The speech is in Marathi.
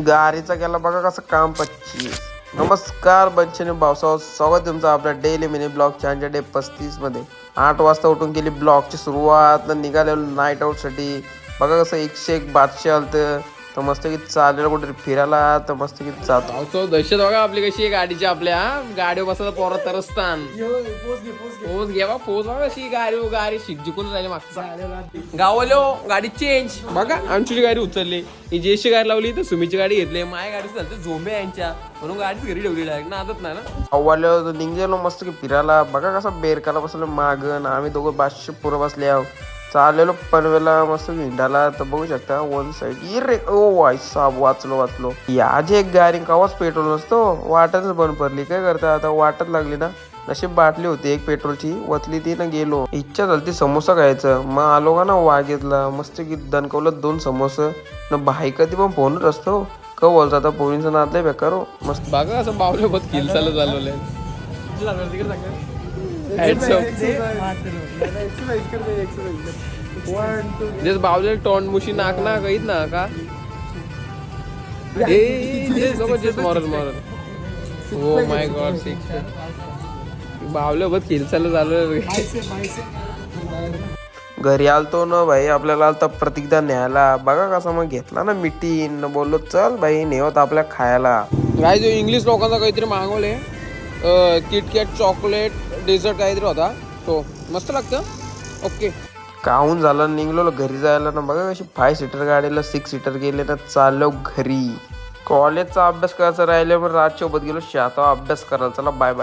गाडीचा केला बघा कसं काम 25. नमस्कार बंचने भावसाव, स्वागत तुमचं आपल्या डेली मिनी ब्लॉग चॅनलच्या डे 35 मध्ये. 8 वाजता उठून केली ब्लॉगची सुरुवात, निघालेलो नाईट आउटसाठी. बघा कसं 101 बादशाह आलतं, तर मस्त की चाललेलं कुठे फिरायला, तर मस्त की जातो. पावसावर दहशत बघा आपली कशी आहे गाडीची. आपल्या गाडीवर बसला पोरात तरसतान पोच घ्या पोच बघा कशी गाडी जिंकून राहिली मागचा गावालो गाडी चेंज बघा. आमची गाडी उचलली, ही जेशी गाडी लावली तर सुमीची गाडी घेतली. माझ्या गाडी चालते झोंबे यांच्या, म्हणून गाडीच घरी ठेवली डायरेक्ट ना, आदत नाही ना. अव्वालो निघलेलो मस्त की फिरायला. बघा कसा बेरकाला बसलो मागं, आम्ही दोघं 500 पुरं बसले आहो. चाललेलो पनवेला मस्त हिंडाला, तर बघू शकता वन साईड रे. ओ वाय साब, वाचलो. याची एक गाडी कवाच पेट्रोल नसतो, वाटच बंद पडली. काय करता आता, वाटच लागली ना. नशीब बाटली होती एक पेट्रोलची, वतली ती ना गेलो. इच्छा झाली समोसा खायचं, मग आलो का ना वाघेतला. मस्त की दणकवलं 2 समोसे ना. भाई कधी पण फोनच असतो का बोलता, आता पोरींचं नातलंय बेकार हो. मस्त बघा असं बावले बघ किलसाला चालवलंय. जस बावले तोंड मुशी नाक ना कहीत ना का मॉरल. ओ माय गॉड, 6 बावले बघ किलसाला चालवलंय. घरी आलतो ना भाई, आपल्याला आलता प्रतीकदा न्यायला. बघा कसा मग घेतला ना मिटीन, बोललो चल भाई नेवत आपल्या खायला. काय जो इंग्लिश लोकांचा काहीतरी मागवले, किटकॅट चॉकलेट डेझर्ट काहीतरी होता तो, मस्त लागतं. ओके काहून झालं, निघलो घरी जायला ना. बघा कशी 5 सीटर गाडीला 6 सीटर गेले ना. चाललो घरी. कॉलेजचा अभ्यास करायचा राहिल्यावर राजसोबत गेलो शाता अभ्यास करायला. चला बाय बाय.